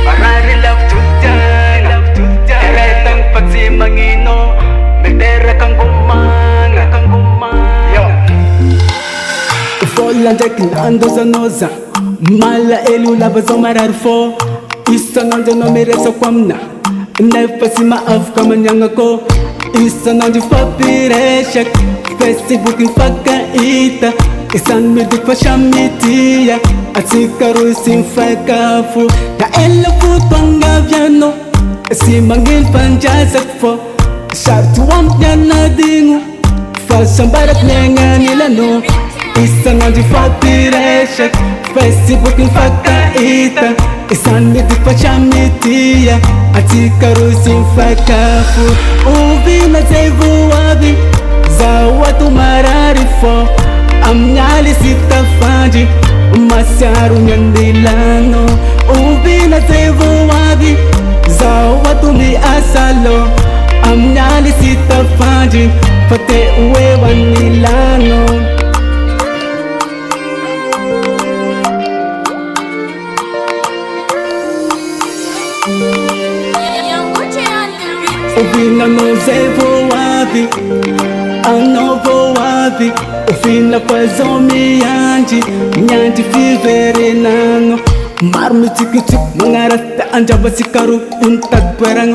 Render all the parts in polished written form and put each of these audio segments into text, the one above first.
Marami love to die, Karetang pagsimangino, Medera kang gumanga, Yo. Volan jakin ando zanoza Mala elu lava zomarar fo Isa nonde no meresa kwamna Nefasi ma af kama nyanga ko Isa nonde fapireshak Facebook infaka ita Isan mirdi fashamitiya Atsikaru sinfakafu Na ela futwanga vyano Simangil panjasak fo Shartu wampnya nadingu Fasambarak nenga nilano Isa nonde fapireshak Facebook infaka ita Isan mirdi fashamitiya Atsikaru sinfakafu Uvina zevu wabi Zawatu mararifo Amnyali sitafaji Masyaru nyandilano Ubina tevo wabi Zawatu mi asalo Amnyali sitafaji Fate uwe wanilano Ubina no zevo wabi Anovo wabi Ufina pazomi yanji Nyanji fivere nano Marmi tikitik Mangarata anjaba sikaru Untak perang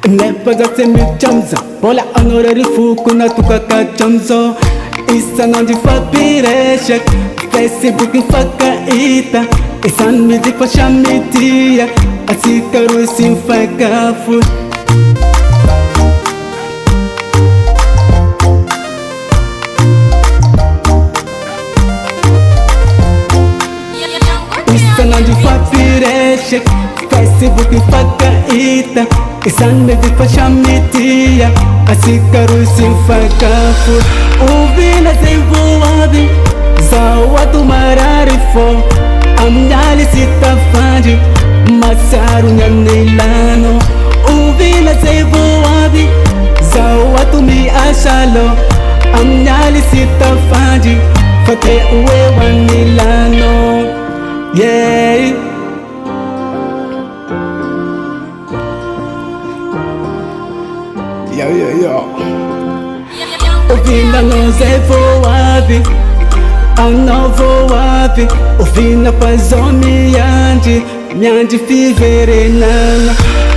Nepa zase mi chamza Pola anorari fuku na tukaka chamzo Isa nanji fapireshak Facebook infaka ita Isan mi dik fashamitiya Asikaru sinfaka fu Nanji fapireshak Facebook infaka ita Isan medik fashamitiya Asikaru sinfakafu Uvina zevu wabi Zawatu mararifo Amnyali sitafaji Masaru nyanilano Uvina zevu wabi Zawatu mi ashalo Amnyali sitafaji Fate uwe wanilano Yeah. Yo. Uvina no zevo wabi Anovo wabi Uvina pazomi yanji Nyanji fivere nana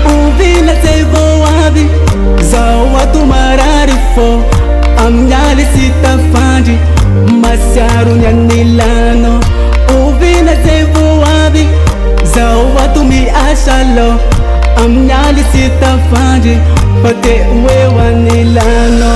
Uvina zevo wabi Zawatu mararifo Amnyali sitafaji Masyaru nyanilano Uvina zevu wabi Zawatu mi ashalo Amnyali sitafaji Fate uwe wanilano